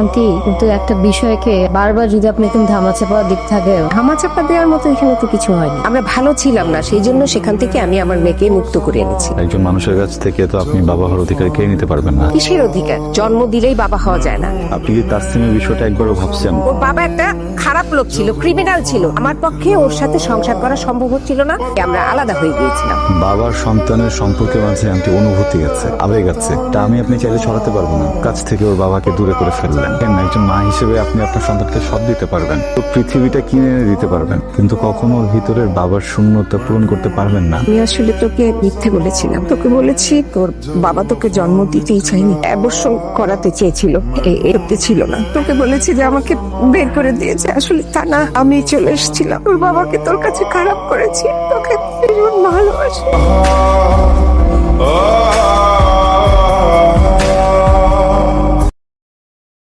Aunty কিন্তু একটা বিষয়কে বারবার যদি আপনি এরকম ধামাচাপা দিক থাকে, ধামাচাপা দেওয়ার মতো এখানে তো কিছু হয়নি। আমরা ভালো ছিলাম না, সেই জন্য সেখান থেকে আমি আমার মেয়েকে মুক্ত করে এনেছি। একজন মানুষের কাছ থেকে তো আপনি বাবা হওয়ার অধিকার কেড়ে নিতে পারবেন না। কিসের অধিকার? জন্ম দিলেই বাবা হওয়া যায় না। আপনি কি তাসলিমের বিষয়টা একবারও ভাবছেন? ওর বাবা একটা খারাপ লোক ছিল, ক্রিমিনাল ছিল। আমার পক্ষে ওর সাথে সংসার করা সম্ভব হচ্ছিল না, আমরা আলাদা হয়ে গিয়েছিলাম। বাবার সন্তানের সম্পর্কের মাঝে আন্টি অনুভূতি আছে, আবেগ আছে, তা আমি আপনি চাইলে ছড়াতে পারবো না। কাছ থেকে ওর বাবাকে দূরে করে ফেললেন। একজন মা হিসেবে আপনি আপনার সন্তানকে সব দিতে পারবেন, তো পৃথিবীটা কিনে এনে দিতে পারবেন, কিন্তু কখনো ওর ভিতরের বাবার শূন্যতা পূরণ করতে পারবেন না। আমি আসলে তোকে মিথ্যে বলেছিলাম। তোকে বলেছি তোর বাবা তোকে জন্ম দিতেই চাইনি, অ্যাবর্শন করাতে চেয়েছিল, এরতে ছিল না। তোকে বলেছি যে আমাকে বের করে দিয়েছে, আসলে তা না। আমি চলে এসেছিলাম, তোর বাবাকে তোর কাছে খারাপ করেছি, তোকে ভীষণ ভালোবাসি।